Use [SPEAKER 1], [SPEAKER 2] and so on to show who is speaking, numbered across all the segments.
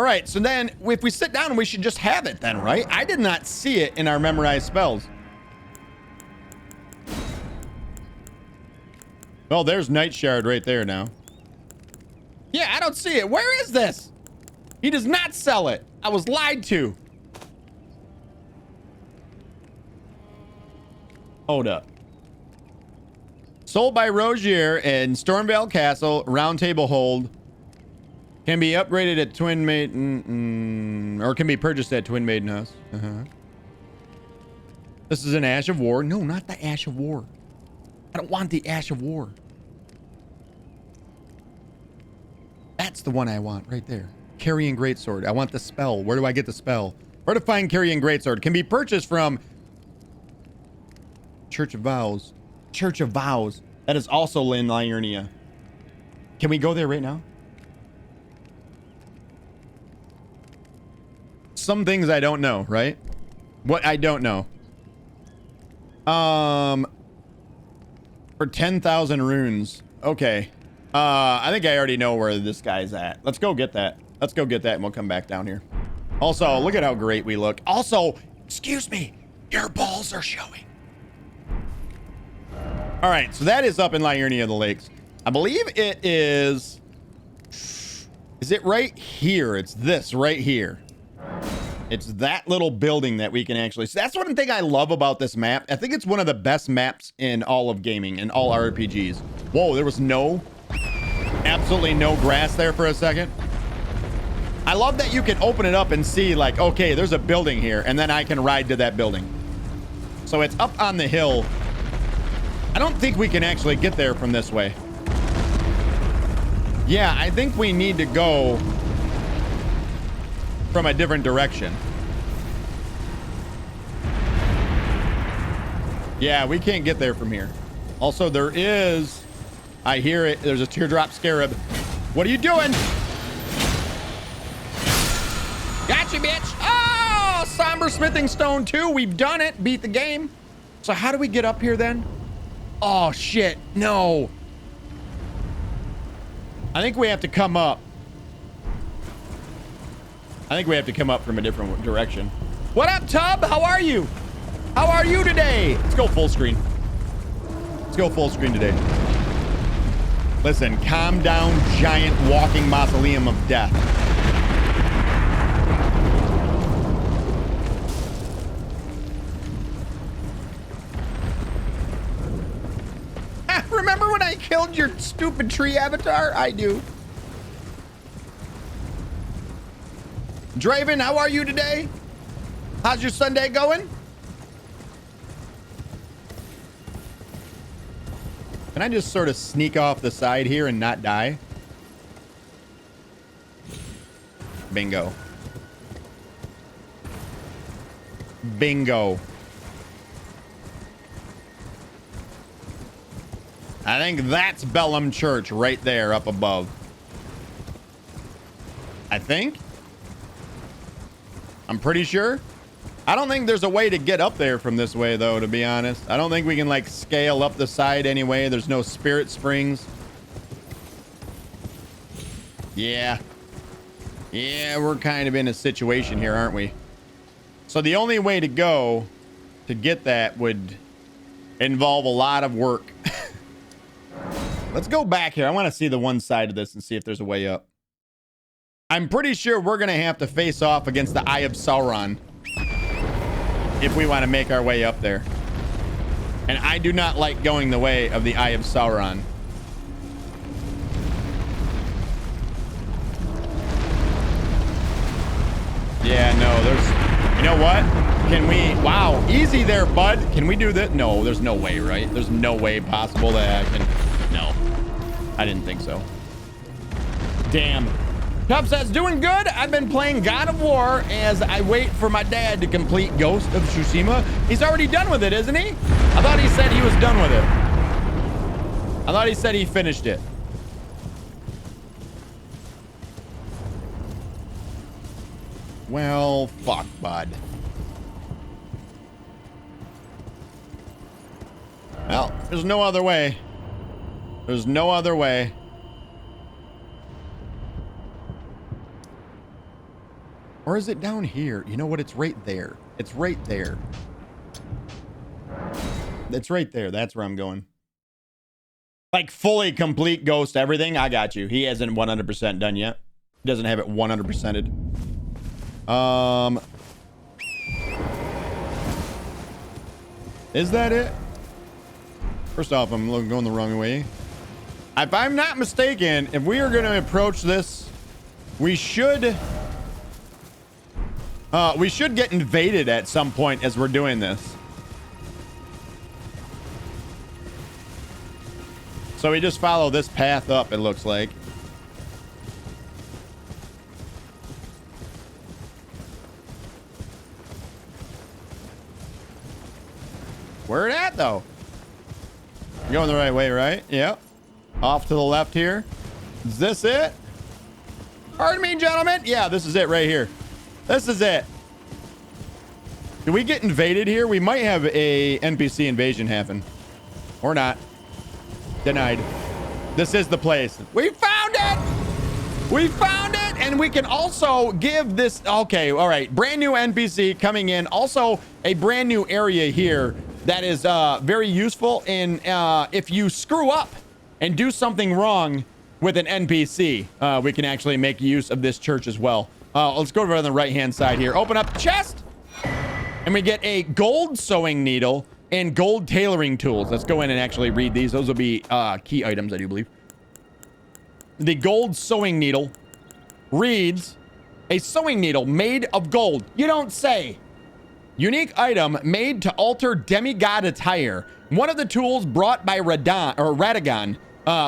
[SPEAKER 1] All right, so then if we sit down, we should just have it then, right? I did not see it in our memorized spells. Well, there's Night Shard right there now. Yeah, I don't see it. Where is this? He does not sell it. I was lied to. Hold up. Sold by Rogier in Stormvale Castle, Round Table Hold. Can be upgraded at Twin Maiden, or can be purchased at Twin Maiden House. This is an Ash of War. No, not the Ash of War. I don't want the Ash of War. That's the one I want right there. Carrying Greatsword. I want the spell. Where do I get the spell? Where to find Carrying Greatsword? Can be purchased from Church of Vows. Church of Vows. That is also in Liurnia. Can we go there right now? Some things I don't know, right? What I don't know. For 10,000 runes. Okay. I think I already know where this guy's at. Let's go get that. Let's go get that and we'll come back down here. Also, look at how great we look. Also, excuse me, your balls are showing. All right, so that is up in Liurnia of the Lakes. I believe it is... Is it right here? It's this right here. It's that little building that we can actually... So that's one thing I love about this map. I think it's one of the best maps in all of gaming, in all RPGs. Whoa, there was absolutely no grass there for a second. I love that you can open it up and see like, okay, there's a building here, and then I can ride to that building. So it's up on the hill. I don't think we can actually get there from this way. Yeah, I think we need to go from a different direction. Yeah, we can't get there from here. Also, there is... I hear it. There's a teardrop scarab. What are you doing? Gotcha, bitch. Oh, Somber Smithing Stone 2. We've done it. Beat the game. So how do we get up here then? Oh, shit. No. I think we have to come up. I think we have to come up from a different direction. What up, Tub? How are you? How are you today? Let's go full screen. Let's go full screen today. Listen, calm down, giant walking mausoleum of death. Remember when I killed your stupid tree avatar? I do. Draven, how are you today? How's your Sunday going? Can I just sort of sneak off the side here and not die? Bingo. Bingo. I think that's Bellum Church right there up above. I think. I'm pretty sure. I don't think there's a way to get up there from this way, though, to be honest. I don't think we can, like, scale up the side anyway. There's no spirit springs. Yeah. Yeah, we're kind of in a situation here, aren't we? So the only way to go to get that would involve a lot of work. Let's go back here. I want to see the one side of this and see if there's a way up. I'm pretty sure we're going to have to face off against the Eye of Sauron if we want to make our way up there. And I do not like going the way of the Eye of Sauron. Yeah, no, there's... You know what? Can we... Wow, easy there, bud. Can we do this? No, there's no way, right? There's no way possible that I can... No. I didn't think so. Damn. Tubb says, doing good. I've been playing God of War as I wait for my dad to complete Ghost of Tsushima. He's already done with it, isn't he? I thought he said he was done with it. I thought he said he finished it. Well, fuck, bud. Well, there's no other way. There's no other way. Or is it down here? You know what? It's right there. It's right there. It's right there. That's where I'm going. Like fully complete ghost everything. I got you. He hasn't 100% done yet. He doesn't have it 100%ed. Is that it? First off, I'm going the wrong way. If I'm not mistaken, if we are going to approach this, we should get invaded at some point as we're doing this. So we just follow this path up, it looks like. Where it at, though? You're going the right way, right? Yep. Off to the left here. Is this it? Pardon me, gentlemen. Yeah, this is it right here. This is it. Do we get invaded here? We might have a NPC invasion happen. Or not. Denied. This is the place. We found it! We found it! And we can also give this... Okay, all right. Brand new NPC coming in. Also, a brand new area here that is very useful in if you screw up and do something wrong with an NPC, we can actually make use of this church as well. Let's go over on the right-hand side here. Open up the chest, and we get a gold sewing needle and gold tailoring tools. Let's go in and actually read these. Those will be key items, I do believe. The gold sewing needle reads, a sewing needle made of gold. You don't say. Unique item made to alter demigod attire. One of the tools brought by Radagon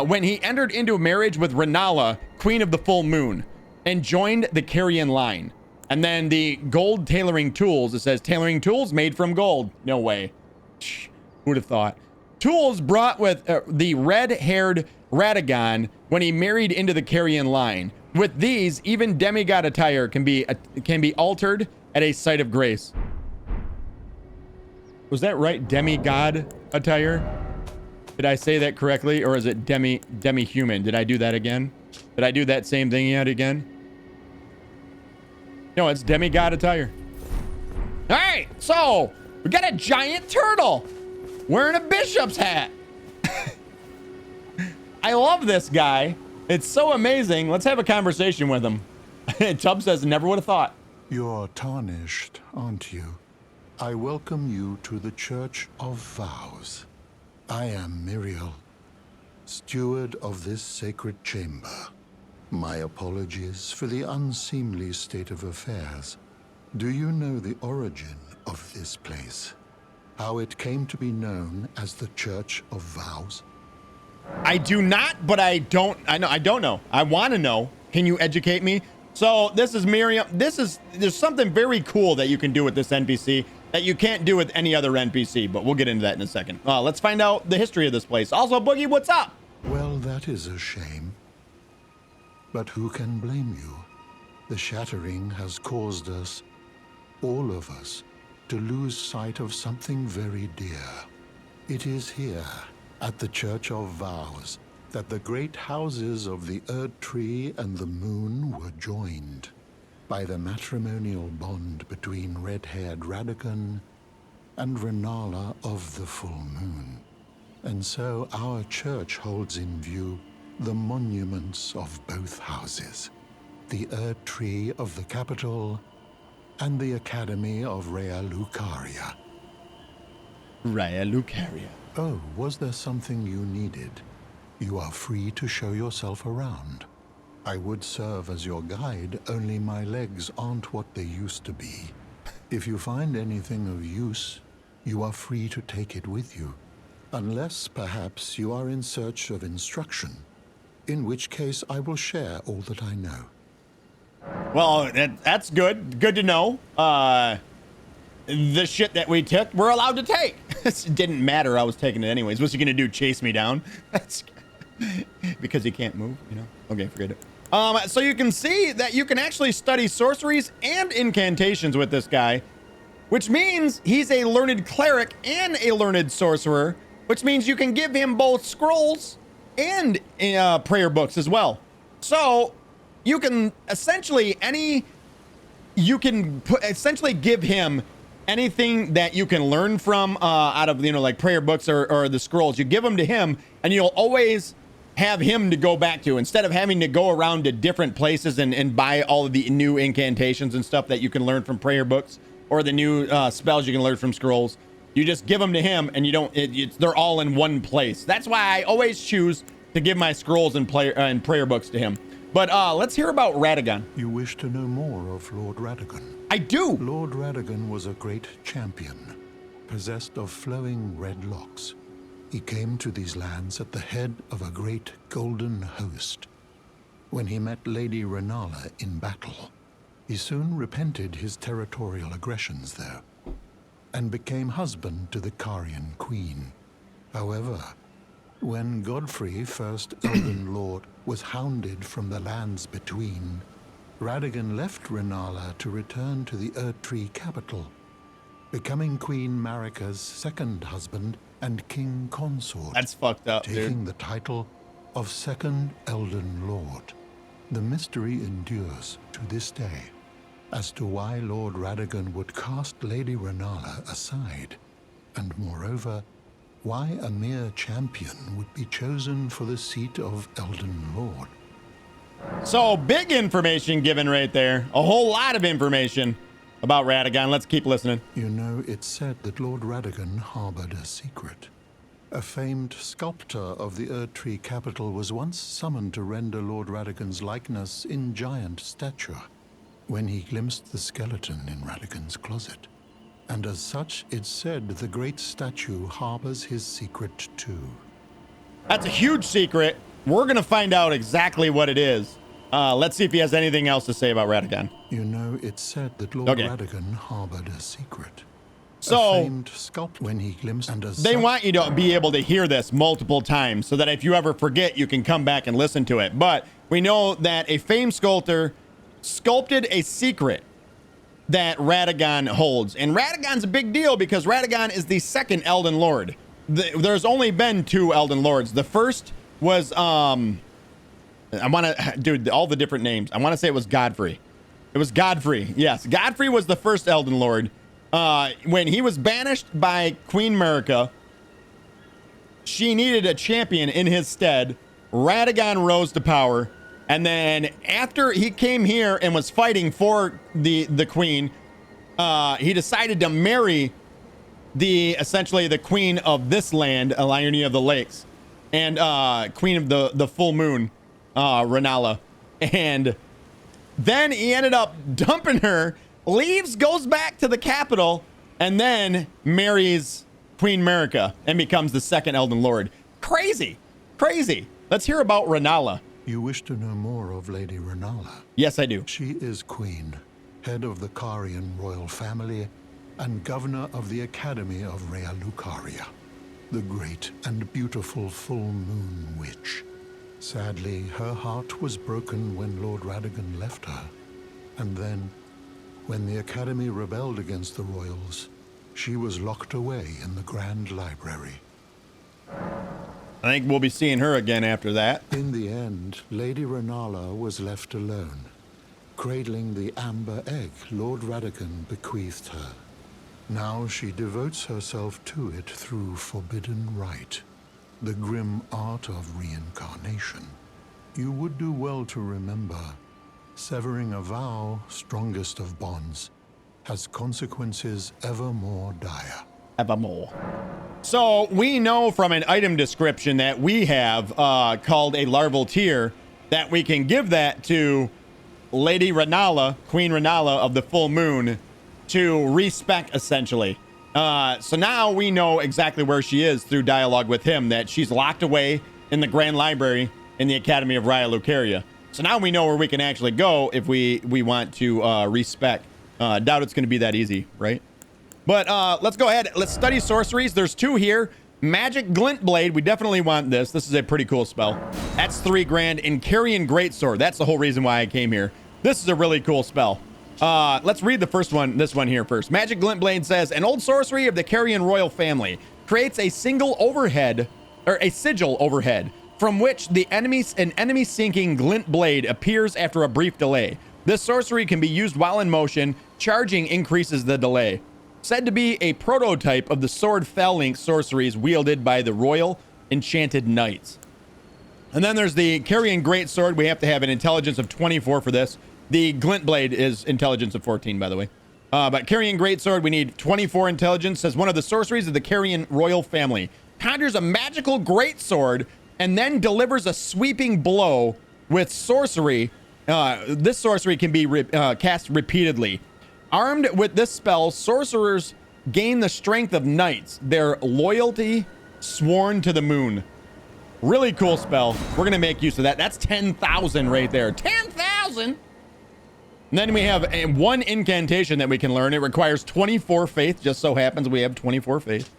[SPEAKER 1] when he entered into a marriage with Renala, Queen of the Full Moon, and joined the Carrion line. And then the gold tailoring tools. It says tailoring tools made from gold. No way. Who would have thought? Tools brought with the red-haired Radagon when he married into the Carrion line. With these, even demigod attire can be altered at a site of grace. Was that right? Demigod attire? Did I say that correctly? Or is it demi-human? Did I do that again? Did I do that same thing yet again? No, it's demigod attire. All right, so we got a giant turtle wearing a bishop's hat. I love this guy. It's so amazing. Let's have a conversation with him. Tubb says, never would have thought.
[SPEAKER 2] You're tarnished, aren't you? I welcome you to the Church of Vows. I am Miriel, steward of this sacred chamber. My apologies for the unseemly state of affairs. Do you know the origin of this place? How it came to be known as the Church of Vows?
[SPEAKER 1] I do not, but I don't know. I want to know. Can you educate me? So this is Miriam. There's something very cool that you can do with this NPC that you can't do with any other NPC, but we'll get into that in a second. Let's find out the history of this place. Also, Boogie, what's up?
[SPEAKER 2] Well, that is a shame. But who can blame you? The Shattering has caused us, all of us, to lose sight of something very dear. It is here, at the Church of Vows, that the great houses of the Erdtree and the Moon were joined by the matrimonial bond between red-haired Radagon and Renala of the Full Moon. And so our church holds in view the monuments of both houses, the Erdtree of the capital and the Academy of Rea Lucaria.
[SPEAKER 1] Rea Lucaria.
[SPEAKER 2] Oh, was there something you needed? You are free to show yourself around. I would serve as your guide, only my legs aren't what they used to be. If you find anything of use, you are free to take it with you. Unless, perhaps, you are in search of instruction, in which case I will share all that I know.
[SPEAKER 1] Well, that's good. Good to know. The shit that we took, we're allowed to take. It didn't matter. I was taking it anyways. What's he gonna do? Chase me down? That's because he can't move, you know? Okay, forget it. So you can see that you can actually study sorceries and incantations with this guy, which means he's a learned cleric and a learned sorcerer, which means you can give him both scrolls and prayer books as well. So you can essentially any you can essentially give him anything that you can learn from out of, you know, like prayer books or the scrolls. You give them to him, and you'll always have him to go back to, instead of having to go around to different places and buy all of the new incantations and stuff that you can learn from prayer books, or the new spells you can learn from scrolls. You just give them to him, and you don't. They're all in one place. That's why I always choose to give my scrolls and prayer books to him. But let's hear about Radagon.
[SPEAKER 2] You wish to know more of Lord Radagon?
[SPEAKER 1] I do.
[SPEAKER 2] Lord Radagon was a great champion, possessed of flowing red locks. He came to these lands at the head of a great golden host. When he met Lady Renala in battle, he soon repented his territorial aggressions there, and became husband to the Carian queen. However, when Godfrey, first Elden Lord, was hounded from the lands between, Radagon left Renala to return to the Erdtree capital, becoming Queen Marika's second husband and king consort.
[SPEAKER 1] That's fucked up,
[SPEAKER 2] taking
[SPEAKER 1] dude.
[SPEAKER 2] the title of second Elden Lord. The mystery endures to this day as to why Lord Radagon would cast Lady Renala aside, and moreover, why a mere champion would be chosen for the seat of Elden Lord.
[SPEAKER 1] So, big information given right there. A whole lot of information about Radagon. Let's keep listening.
[SPEAKER 2] You know, it's said that Lord Radagon harbored a secret. A famed sculptor of the Erdtree capital was once summoned to render Lord Radagon's likeness in giant stature, when he glimpsed the skeleton in Radagon's closet. And as such, it's said the great statue harbors his secret too.
[SPEAKER 1] That's a huge secret. We're going to find out exactly what it is. Let's see if he has anything else to say about Radagon.
[SPEAKER 2] You know, it's said that Lord Radagon harbored a secret.
[SPEAKER 1] So,
[SPEAKER 2] a famed sculptor when he glimpsed, and as
[SPEAKER 1] they want you to be able to hear this multiple times so that if you ever forget, you can come back and listen to it. But we know that a famed sculptor sculpted a secret that Radagon holds. And Radagon's a big deal because Radagon is the second Elden Lord. There's only been 2 Elden Lords. The first was, dude, all the different names. I want to say it was Godfrey. It was Godfrey. Yes, Godfrey was the first Elden Lord. When he was banished by Queen Marika, she needed a champion in his stead. Radagon rose to power. And then after he came here and was fighting for the queen, he decided to marry essentially the queen of this land, Irony of the Lakes, and queen of the full moon, Renala. And then he ended up dumping her, leaves, goes back to the capital, and then marries Queen Marika and becomes the second Elden Lord. Crazy. Crazy. Let's hear about Renala.
[SPEAKER 2] You wish to know more of Lady Renala?
[SPEAKER 1] Yes, I do.
[SPEAKER 2] She is queen, head of the Carian royal family, and governor of the Academy of Rea Lucaria, the great and beautiful full moon witch. Sadly, her heart was broken when Lord Radagon left her, and then, when the Academy rebelled against the royals, she was locked away in the Grand Library.
[SPEAKER 1] I think we'll be seeing her again after that.
[SPEAKER 2] In the end, Lady Renala was left alone, cradling the amber egg Lord Radagon bequeathed her. Now she devotes herself to it through forbidden rite, the grim art of reincarnation. You would do well to remember, severing a vow, strongest of bonds, has consequences ever more dire.
[SPEAKER 1] Evermore. So we know from an item description that we have called a larval tear that we can give that to Lady Renala, Queen Renala of the full moon, to respec essentially. So now we know exactly where she is through dialogue with him, that she's locked away in the Grand Library in the Academy of Rea Lucaria. So now we know where we can actually go if we want to respec. Doubt it's going to be that easy, right? But let's go ahead. Let's study sorceries. There's 2 here. Magic Glint Blade. We definitely want this. This is a pretty cool spell. That's 3 grand. And Carrion Greatsword. That's the whole reason why I came here. This is a really cool spell. Let's read the first one. This one here first. Magic Glint Blade says, an old sorcery of the Carrion royal family creates a sigil overhead, from which an enemy sinking glint blade appears after a brief delay. This sorcery can be used while in motion. Charging increases the delay. Said to be a prototype of the sword phalanx sorceries wielded by the Royal Enchanted Knights. And then there's the Carrion Greatsword. We have to have an intelligence of 24 for this. The Glint Blade is intelligence of 14, by the way. But Carrion Greatsword, we need 24 intelligence. Says one of the sorceries of the Carrion royal family. Conjures a magical greatsword and then delivers a sweeping blow with sorcery. This sorcery can be cast repeatedly. Armed with this spell, sorcerers gain the strength of knights, their loyalty sworn to the moon. Really cool spell. We're going to make use of that. That's 10,000 right there. 10,000! And then we have one incantation that we can learn. It requires 24 faith. Just so happens we have 24 faith.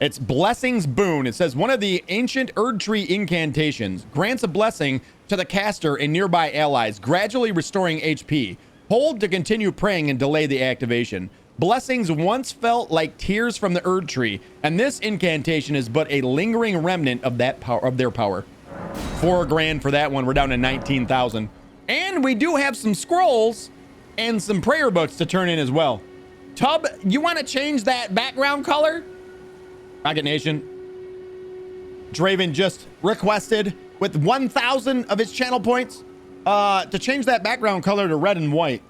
[SPEAKER 1] It's Blessing's Boon. It says one of the ancient Erdtree incantations grants a blessing to the caster and nearby allies, gradually restoring HP. Hold to continue praying and delay the activation. Blessings once felt like tears from the Erdtree, and this incantation is but a lingering remnant of that power, of their power. $4 grand for that one. We're down to 19,000. And we do have some scrolls and some prayer books to turn in as well. Tub, you want to change that background color? Rocket Nation. Draven just requested with 1,000 of his channel points to change that background color to red and white.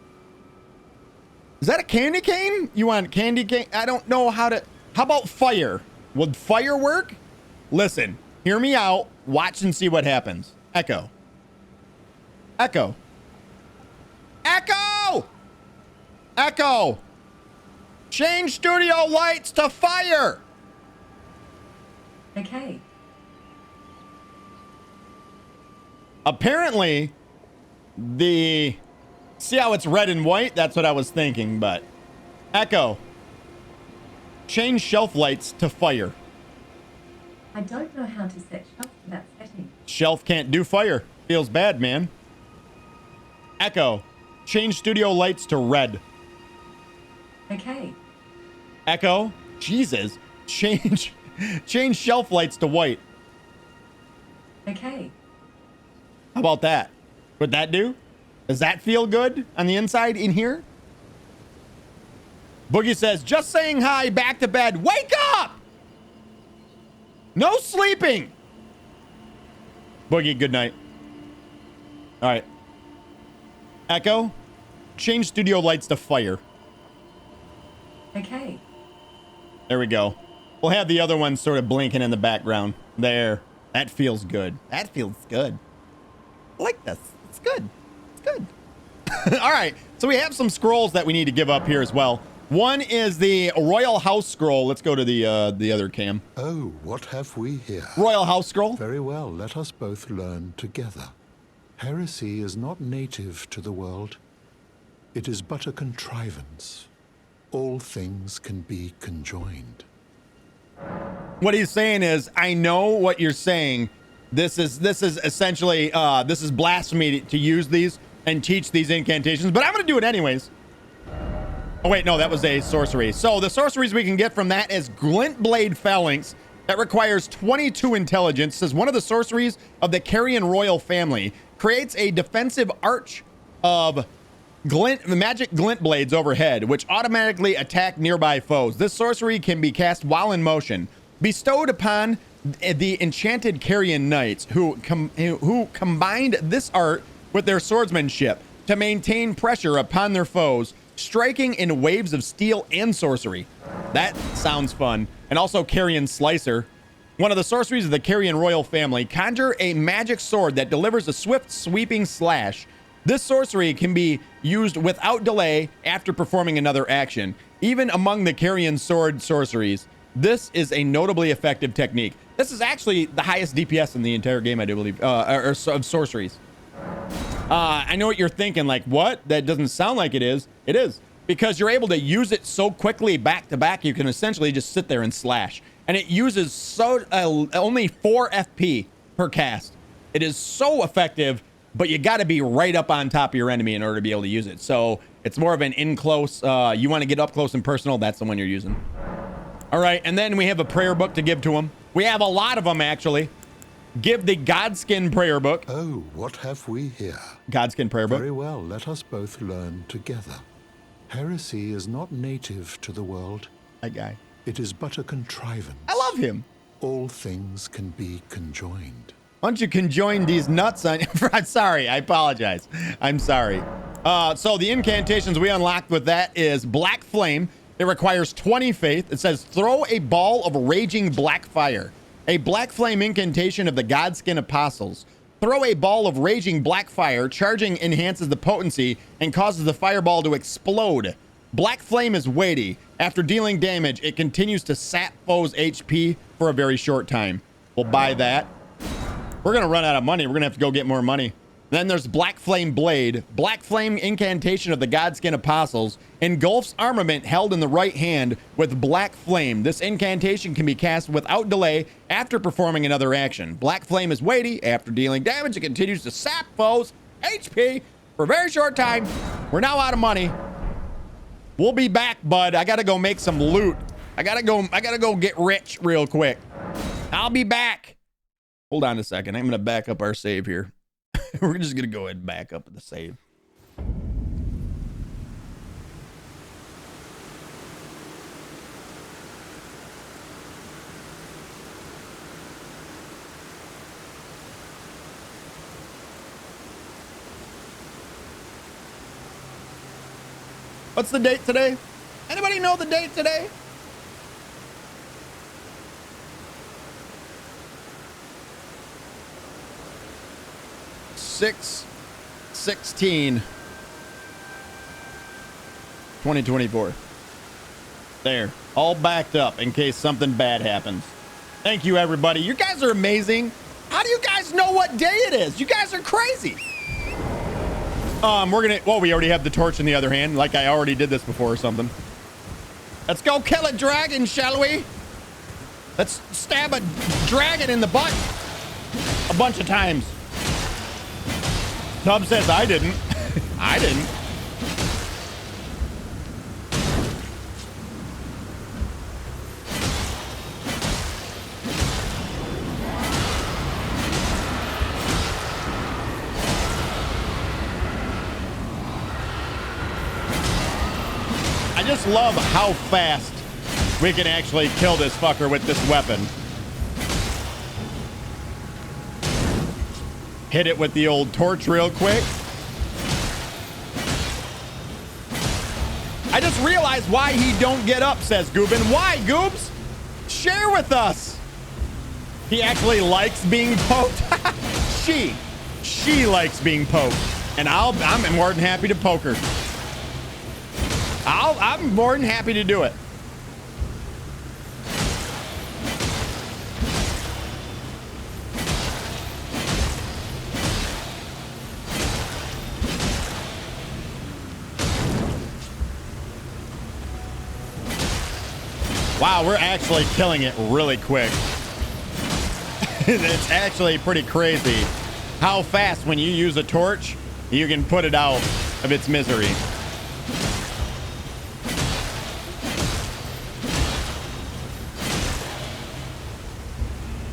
[SPEAKER 1] Is that a candy cane? You want candy cane? I don't know how to... How about fire? Would fire work? Listen, hear me out. Watch and see what happens. Echo. Echo. Echo! Echo! Change studio lights to fire!
[SPEAKER 3] Okay.
[SPEAKER 1] Apparently, the... See how it's red and white? That's what I was thinking, but... Echo. Change shelf lights to fire.
[SPEAKER 3] I don't know how to set shelf for that setting.
[SPEAKER 1] Shelf can't do fire. Feels bad, man. Echo. Change studio lights to red.
[SPEAKER 3] Okay.
[SPEAKER 1] Echo. Jesus. Change shelf lights to white.
[SPEAKER 3] Okay.
[SPEAKER 1] How about that? Would that do? Does that feel good on the inside in here? Boogie says, just saying hi, back to bed. Wake up! No sleeping! Boogie, good night. All right. Echo, change studio lights to fire.
[SPEAKER 3] Okay.
[SPEAKER 1] There we go. We'll have the other ones sort of blinking in the background. There. That feels good. That feels good. I like this. It's good. It's good. All right. So we have some scrolls that we need to give up here as well. One is the Royal House Scroll. Let's go to the other cam.
[SPEAKER 2] Oh, what have we here?
[SPEAKER 1] Royal House Scroll.
[SPEAKER 2] Very well, let us both learn together. Heresy is not native to the world. It is but a contrivance. All things can be conjoined.
[SPEAKER 1] What he's saying is, I know what you're saying. This is essentially this is blasphemy to use these and teach these incantations, but I'm going to do it anyways. Oh wait, no, that was a sorcery. So the sorceries we can get from that is Glint Blade Phalanx. That requires 22 intelligence. Says one of the sorceries of the Carrion royal family creates a defensive arch of magic glint blades overhead, which automatically attack nearby foes. This sorcery can be cast while in motion. Bestowed upon the enchanted Carrion knights who combined this art with their swordsmanship to maintain pressure upon their foes, striking in waves of steel and sorcery. That sounds fun. And also Carrion Slicer. One of the sorceries of the Carrion royal family, conjure a magic sword that delivers a swift sweeping slash. This sorcery can be used without delay after performing another action. Even among the Carrion sword sorceries, this is a notably effective technique. This is actually the highest DPS in the entire game, I do believe, of sorceries. I know what you're thinking, like, what? That doesn't sound like it is. It is. Because you're able to use it so quickly back to back, you can essentially just sit there and slash. And it uses only 4 FP per cast. It is so effective, but you got to be right up on top of your enemy in order to be able to use it. So it's more of an in-close, you want to get up close and personal, that's the one you're using. All right, and then we have a prayer book to give to him. We have a lot of them, actually. Give the Godskin prayer book.
[SPEAKER 2] Oh, what have we here?
[SPEAKER 1] Godskin prayer book.
[SPEAKER 2] Very well, let us both learn together. Heresy is not native to the world.
[SPEAKER 1] That guy.
[SPEAKER 2] It is but a contrivance.
[SPEAKER 1] I love him.
[SPEAKER 2] All things can be conjoined.
[SPEAKER 1] Why don't you conjoin these nuts on... I'm sorry. I apologize. I'm sorry. So the incantations we unlocked with that is Black Flame. It requires 20 faith. It says throw a ball of raging black fire. A black flame incantation of the Godskin Apostles. Throw a ball of raging black fire. Charging enhances the potency and causes the fireball to explode. Black Flame is weighty. After dealing damage, it continues to sap foes' HP for a very short time. We'll buy that. We're going to run out of money. We're going to have to go get more money. Then there's Black Flame Blade. Black Flame incantation of the Godskin Apostles engulfs armament held in the right hand with Black Flame. This incantation can be cast without delay after performing another action. Black Flame is weighty. After dealing damage, it continues to sap foes' HP for a very short time. We're now out of money. We'll be back, bud. I got to go make some loot. I got to go get rich real quick. I'll be back. Hold on a second. I'm going to back up our save here. We're just going to go ahead and back up the save. What's the date today? Anybody know the date today? Six 16 2024. There, all backed up in case something bad happens. Thank you, everybody. You guys are amazing. How do you guys know what day it is? You guys are crazy. We already have the torch in the other hand, like I already did this before or something. Let's go kill a dragon, shall we? Let's stab a dragon in the butt a bunch of times. Tub says I didn't. I didn't. I just love how fast we can actually kill this fucker with this weapon. Hit it with the old torch real quick. I just realized why he don't get up, says Goobin. Why, Goobs? Share with us. He actually likes being poked. She likes being poked. And I'm more than happy to poke her. I'm more than happy to do it. Wow, we're actually killing it really quick. It's actually pretty crazy how fast when you use a torch, you can put it out of its misery.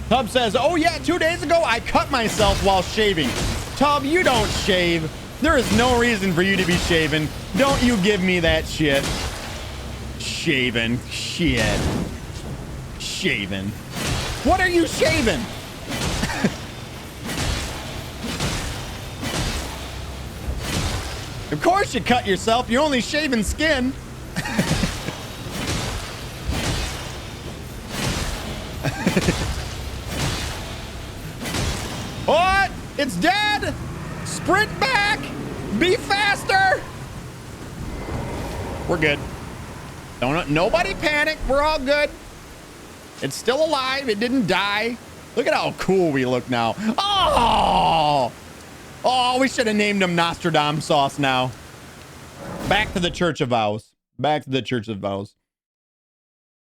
[SPEAKER 1] Tub says, oh yeah, 2 days ago, I cut myself while shaving. Tub, you don't shave. There is no reason for you to be shaving. Don't you give me that shit. Shaving. Shit. Shaving. What are you shaving? Of course you cut yourself. You're only shaving skin. What? It's dead. Sprint back. Be faster. We're good. Nobody panic. We're all good. It's still alive. It didn't die. Look at how cool we look now. Oh, we should have named him Nostradamus Sauce now. Back to the Church of Vows. Back to the Church of Vows.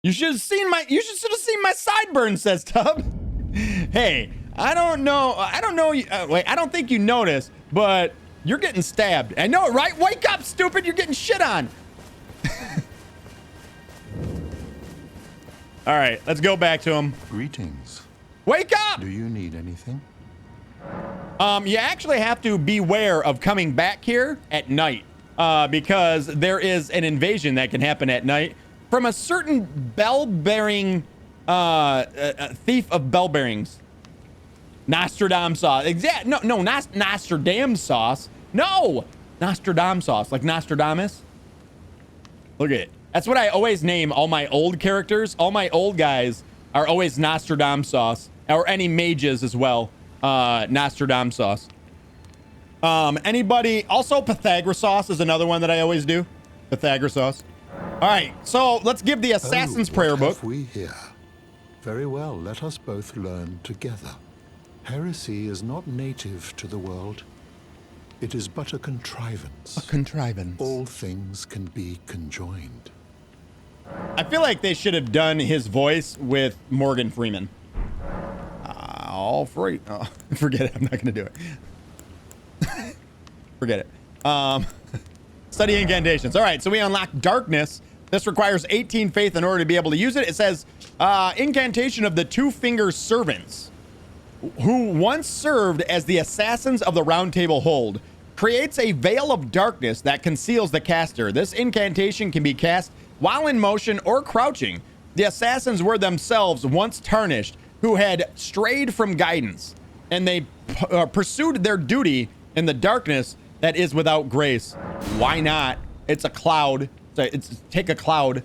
[SPEAKER 1] You should have seen my sideburns, says Tub. Hey, I don't know. Wait, I don't think you noticed, but you're getting stabbed. I know, right? Wake up, stupid. You're getting shit on. All right, let's go back to him.
[SPEAKER 2] Greetings.
[SPEAKER 1] Wake up!
[SPEAKER 2] Do you need anything?
[SPEAKER 1] You actually have to beware of coming back here at night, because there is an invasion that can happen at night from a certain bell-bearing thief of bell bearings. Nostradamus sauce. No, not Nostradamus sauce. No, Nostradamus sauce, like Nostradamus. Look at it. That's what I always name all my old characters. All my old guys are always Nostradamus sauce, or any mages as well. Nostradamus sauce. Anybody? Also, Pythagoras sauce is another one that I always do. Pythagoras sauce. All right, so let's give the Assassin's Prayer book.
[SPEAKER 2] What have we here? Very well, let us both learn together. Heresy is not native to the world. It is but a contrivance.
[SPEAKER 1] A contrivance.
[SPEAKER 2] All things can be conjoined.
[SPEAKER 1] I feel like they should have done his voice with Morgan Freeman. All free. Oh, forget it. I'm not going to do it. Forget it. Study incantations. All right, so we unlock darkness. This requires 18 faith in order to be able to use it. It says, incantation of the two-finger servants, who once served as the assassins of the Round Table Hold, creates a veil of darkness that conceals the caster. This incantation can be cast while in motion or crouching. The assassins were themselves once tarnished, who had strayed from guidance, and they pursued their duty in the darkness that is without grace. Why not? It's a cloud. Take a cloud.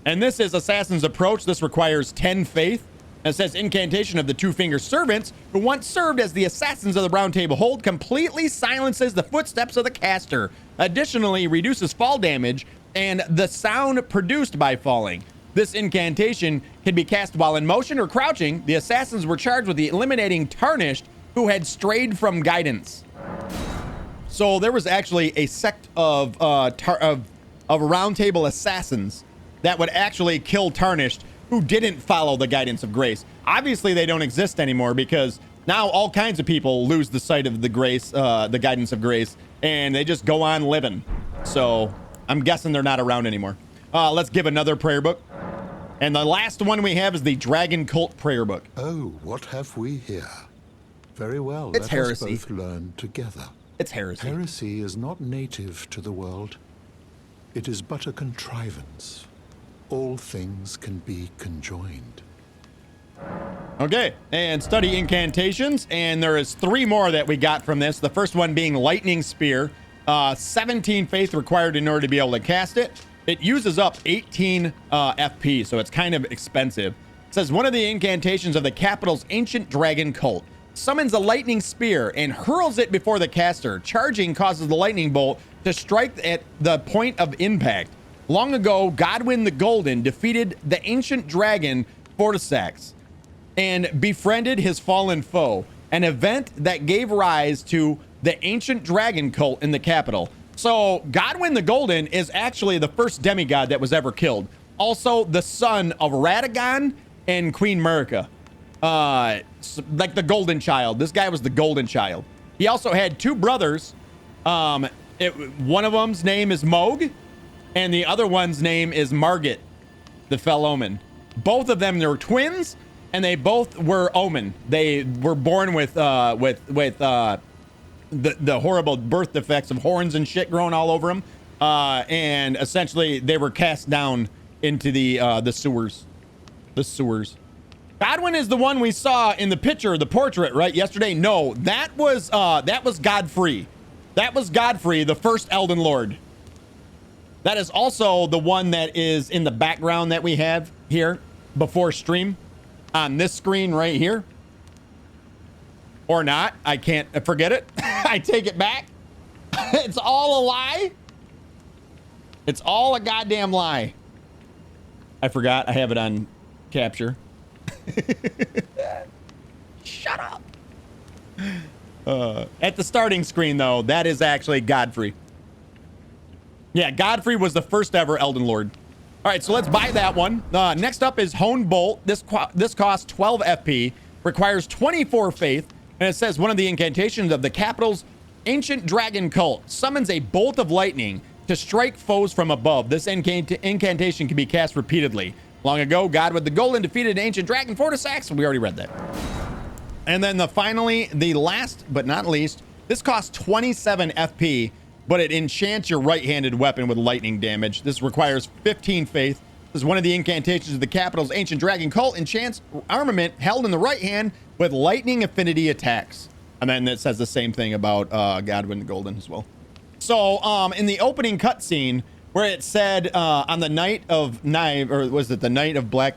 [SPEAKER 1] And this is Assassin's Approach. This requires 10 faith. It says incantation of the two-finger servants, who once served as the assassins of the Round Table Hold, completely silences the footsteps of the caster. Additionally, reduces fall damage and the sound produced by falling. This incantation can be cast while in motion or crouching. The assassins were charged with eliminating Tarnished, who had strayed from guidance. So there was actually a sect of Round Table assassins that would actually kill Tarnished, who didn't follow the guidance of grace. Obviously, they don't exist anymore because now all kinds of people lose the sight of the grace, the guidance of grace, and they just go on living. So I'm guessing they're not around anymore. Let's give another prayer book. And the last one we have is the Dragon Cult prayer book.
[SPEAKER 2] Oh, what have we here? Very well,
[SPEAKER 1] It's
[SPEAKER 2] let
[SPEAKER 1] heresy.
[SPEAKER 2] us both learn together.
[SPEAKER 1] It's heresy.
[SPEAKER 2] Heresy is not native to the world. It is but a contrivance. All things can be conjoined.
[SPEAKER 1] Okay, and study incantations, and there is 3 more that we got from this. The first one being Lightning Spear. 17 faith required in order to be able to cast it. It uses up 18 FP, so it's kind of expensive. It says one of the incantations of the capital's ancient dragon cult summons a lightning spear and hurls it before the caster. Charging causes the lightning bolt to strike at the point of impact. Long ago, Godwin the Golden defeated the ancient dragon Fortisax and befriended his fallen foe, an event that gave rise to the ancient dragon cult in the capital. So Godwin the Golden is actually the first demigod that was ever killed. Also the son of Radagon and Queen Marika. Like the golden child. This guy was the golden child. He also had 2 brothers. One of them's name is Moog, and the other one's name is Margit, the fell omen. Both of them, they were twins, and they both were omen. They were born with the horrible birth defects of horns and shit growing all over them, and essentially they were cast down into the sewers. The sewers. Godwin is the one we saw in the picture, the portrait, right? Yesterday. No, that was Godfrey. That was Godfrey, the first Elden Lord. That is also the one that is in the background that we have here before stream on this screen right here. Or not. I can't forget it. I take it back. It's all a lie. It's all a goddamn lie. I forgot. I have it on capture. Shut up. At the starting screen, though, that is actually Godfrey. Yeah, Godfrey was the first ever Elden Lord. All right, so let's buy that one. Next up is Hone Bolt. This costs 12 FP, requires 24 faith, and it says one of the incantations of the capital's ancient dragon cult summons a bolt of lightning to strike foes from above. This incantation can be cast repeatedly. Long ago, Godwin the Golden defeated an ancient dragon Fortisax. We already read that. And then finally, the last but not least, this costs 27 FP, but it enchants your right-handed weapon with lightning damage. This requires 15 faith. This is one of the incantations of the capital's ancient dragon cult. Enchants armament held in the right hand with lightning affinity attacks. And then it says the same thing about Godwin the Golden as well. So in the opening cutscene where it said on the night of knife, or was it the night of black?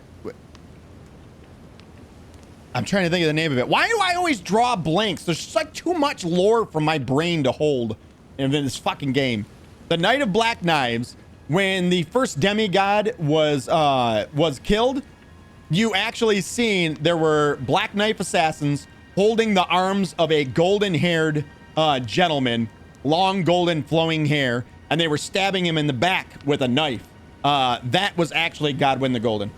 [SPEAKER 1] I'm trying to think of the name of it. Why do I always draw blanks? There's just like too much lore for my brain to hold in this fucking game. The Night of Black Knives, when the first demigod was killed, you actually seen there were black knife assassins holding the arms of a golden-haired gentleman, long golden flowing hair, and they were stabbing him in the back with a knife. That was actually Godwin the Golden.